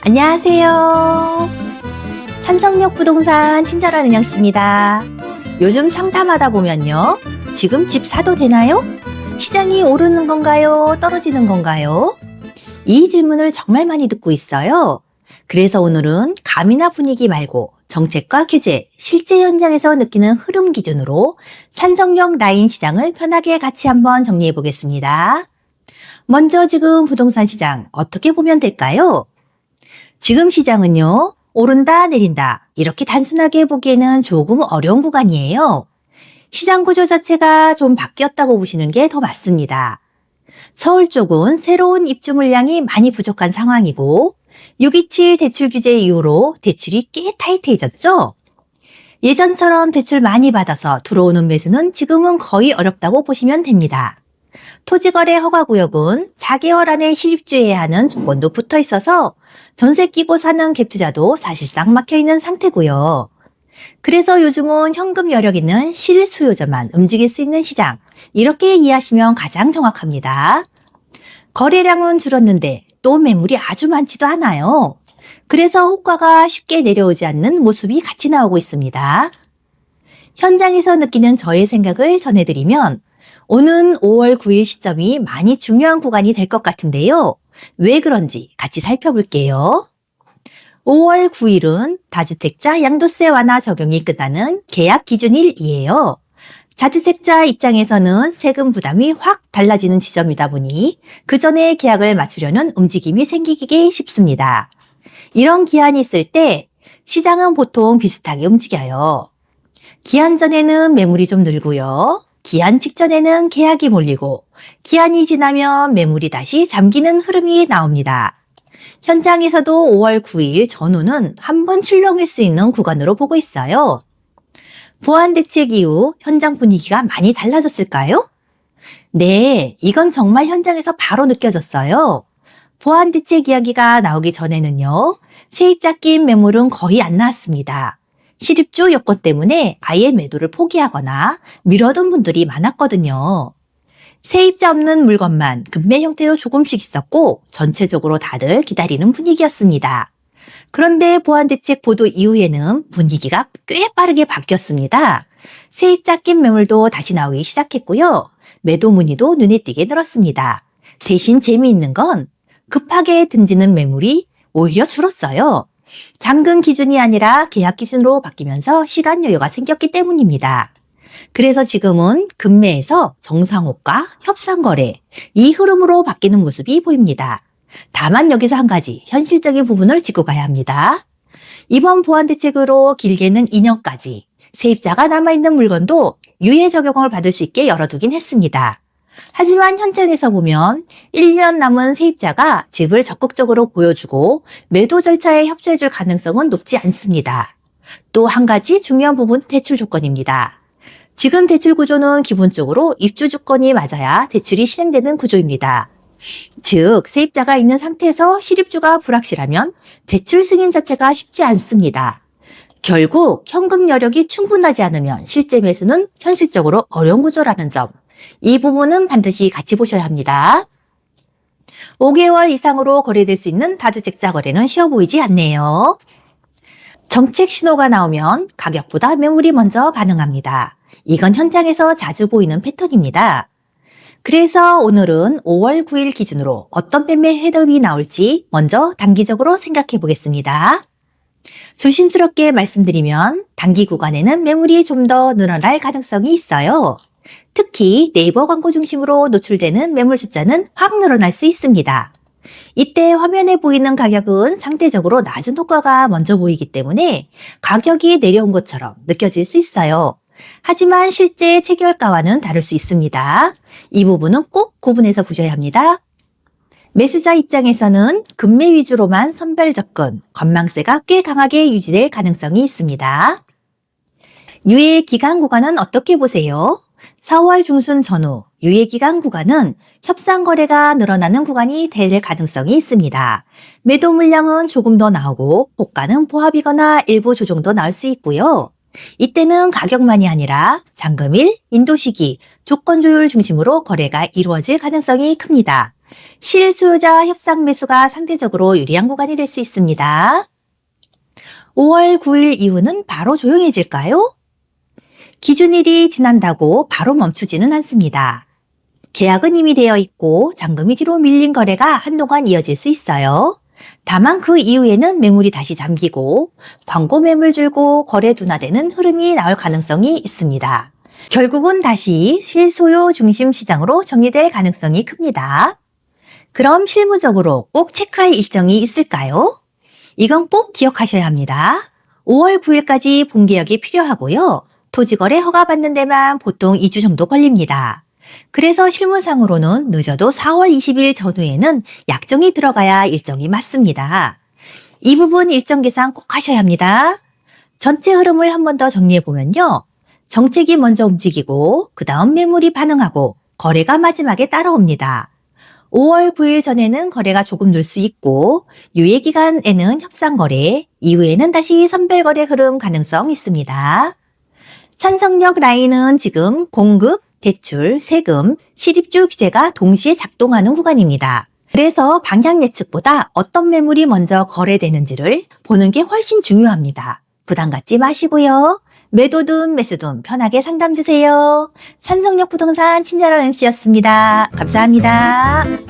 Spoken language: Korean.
안녕하세요. 산성역 부동산 친절한 은영씨입니다. 요즘 상담하다 보면요. 지금 집 사도 되나요? 시장이 오르는 건가요? 떨어지는 건가요? 이 질문을 정말 많이 듣고 있어요. 그래서 오늘은 감이나 분위기 말고 정책과 규제, 실제 현장에서 느끼는 흐름 기준으로 산성역 라인 시장을 편하게 같이 한번 정리해 보겠습니다. 먼저 지금 부동산 시장 어떻게 보면 될까요? 지금 시장은요, 오른다, 내린다, 이렇게 단순하게 보기에는 조금 어려운 구간이에요. 시장 구조 자체가 좀 바뀌었다고 보시는 게 더 맞습니다. 서울 쪽은 새로운 입주 물량이 많이 부족한 상황이고, 627 대출 규제 이후로 대출이 꽤 타이트해졌죠? 예전처럼 대출 많이 받아서 들어오는 매수는 지금은 거의 어렵다고 보시면 됩니다. 토지거래 허가구역은 4개월 안에 실입주해야 하는 조건도 붙어 있어서 전세 끼고 사는 갭 투자도 사실상 막혀있는 상태고요. 그래서 요즘은 현금 여력 있는 실수요자만 움직일 수 있는 시장, 이렇게 이해하시면 가장 정확합니다. 거래량은 줄었는데 또 매물이 아주 많지도 않아요. 그래서 호가가 쉽게 내려오지 않는 모습이 같이 나오고 있습니다. 현장에서 느끼는 저의 생각을 전해드리면 오는 5월 9일 시점이 많이 중요한 구간이 될 것 같은데요. 왜 그런지 같이 살펴볼게요. 5월 9일은 다주택자 양도세 완화 적용이 끝나는 계약 기준일이에요. 다주택자 입장에서는 세금 부담이 확 달라지는 지점이다 보니 그 전에 계약을 맞추려는 움직임이 생기기 쉽습니다. 이런 기한이 있을 때 시장은 보통 비슷하게 움직여요. 기한 전에는 매물이 좀 늘고요. 기한 직전에는 계약이 몰리고 기한이 지나면 매물이 다시 잠기는 흐름이 나옵니다. 현장에서도 5월 9일 전후는 한번 출렁일 수 있는 구간으로 보고 있어요. 보안 대책 이후 현장 분위기가 많이 달라졌을까요? 네, 이건 정말 현장에서 바로 느껴졌어요. 보안 대책 이야기가 나오기 전에는요, 세입자 끼인 매물은 거의 안 나왔습니다. 실입주 여건 때문에 아예 매도를 포기하거나 미뤄둔 분들이 많았거든요. 세입자 없는 물건만 급매 형태로 조금씩 있었고 전체적으로 다들 기다리는 분위기였습니다. 그런데 보안대책 보도 이후에는 분위기가 꽤 빠르게 바뀌었습니다. 세입자 낀 매물도 다시 나오기 시작했고요. 매도 문의도 눈에 띄게 늘었습니다. 대신 재미있는 건 급하게 등지는 매물이 오히려 줄었어요. 잔금 기준이 아니라 계약 기준으로 바뀌면서 시간 여유가 생겼기 때문입니다. 그래서 지금은 급매에서 정상호가, 협상거래, 이 흐름으로 바뀌는 모습이 보입니다. 다만 여기서 한 가지 현실적인 부분을 짚고 가야 합니다. 이번 보완대책으로 길게는 2년까지 세입자가 남아있는 물건도 유예 적용을 받을 수 있게 열어두긴 했습니다. 하지만 현장에서 보면 1년 남은 세입자가 집을 적극적으로 보여주고 매도 절차에 협조해줄 가능성은 높지 않습니다. 또 한 가지 중요한 부분 대출 조건입니다. 지금 대출 구조는 기본적으로 입주 조건이 맞아야 대출이 실행되는 구조입니다. 즉, 세입자가 있는 상태에서 실입주가 불확실하면 대출 승인 자체가 쉽지 않습니다. 결국 현금 여력이 충분하지 않으면 실제 매수는 현실적으로 어려운 구조라는 점, 이 부분은 반드시 같이 보셔야 합니다. 5개월 이상으로 거래될 수 있는 다주택자 거래는 쉬워 보이지 않네요. 정책 신호가 나오면 가격보다 매물이 먼저 반응합니다. 이건 현장에서 자주 보이는 패턴입니다. 그래서 오늘은 5월 9일 기준으로 어떤 매매 흐름이 나올지 먼저 단기적으로 생각해 보겠습니다. 조심스럽게 말씀드리면 단기 구간에는 매물이 좀 더 늘어날 가능성이 있어요. 특히 네이버 광고 중심으로 노출되는 매물 숫자는 확 늘어날 수 있습니다. 이때 화면에 보이는 가격은 상대적으로 낮은 효과가 먼저 보이기 때문에 가격이 내려온 것처럼 느껴질 수 있어요. 하지만 실제 체결가와는 다를 수 있습니다. 이 부분은 꼭 구분해서 보셔야 합니다. 매수자 입장에서는 급매 위주로만 선별 접근, 건망세가 꽤 강하게 유지될 가능성이 있습니다. 유예 기간 구간은 어떻게 보세요? 4월 중순 전후 유예 기간 구간은 협상 거래가 늘어나는 구간이 될 가능성이 있습니다. 매도 물량은 조금 더 나오고 호가는 보합이거나 일부 조정도 나올 수 있고요. 이때는 가격만이 아니라 잔금일, 인도 시기, 조건 조율 중심으로 거래가 이루어질 가능성이 큽니다. 실수요자 협상 매수가 상대적으로 유리한 구간이 될 수 있습니다. 5월 9일 이후는 바로 조용해질까요? 기준일이 지난다고 바로 멈추지는 않습니다. 계약은 이미 되어 있고 잔금이 뒤로 밀린 거래가 한동안 이어질 수 있어요. 다만 그 이후에는 매물이 다시 잠기고 광고 매물 줄고 거래 둔화되는 흐름이 나올 가능성이 있습니다. 결국은 다시 실소요 중심 시장으로 정리될 가능성이 큽니다. 그럼 실무적으로 꼭 체크할 일정이 있을까요? 이건 꼭 기억하셔야 합니다. 5월 9일까지 본계약이 필요하고요. 토지거래 허가받는 데만 보통 2주 정도 걸립니다. 그래서 실무상으로는 늦어도 4월 20일 전후에는 약정이 들어가야 일정이 맞습니다. 이 부분 일정 계산 꼭 하셔야 합니다. 전체 흐름을 한 번 더 정리해보면요. 정책이 먼저 움직이고 그 다음 매물이 반응하고 거래가 마지막에 따라옵니다. 5월 9일 전에는 거래가 조금 늘 수 있고 유예기간에는 협상거래, 이후에는 다시 선별거래 흐름 가능성 있습니다. 산성역 라인은 지금 공급, 대출, 세금, 실입주 규제가 동시에 작동하는 구간입니다. 그래서 방향 예측보다 어떤 매물이 먼저 거래되는지를 보는 게 훨씬 중요합니다. 부담 갖지 마시고요. 매도든 매수든 편하게 상담 주세요. 산성역 부동산 친절한 MC였습니다. 감사합니다.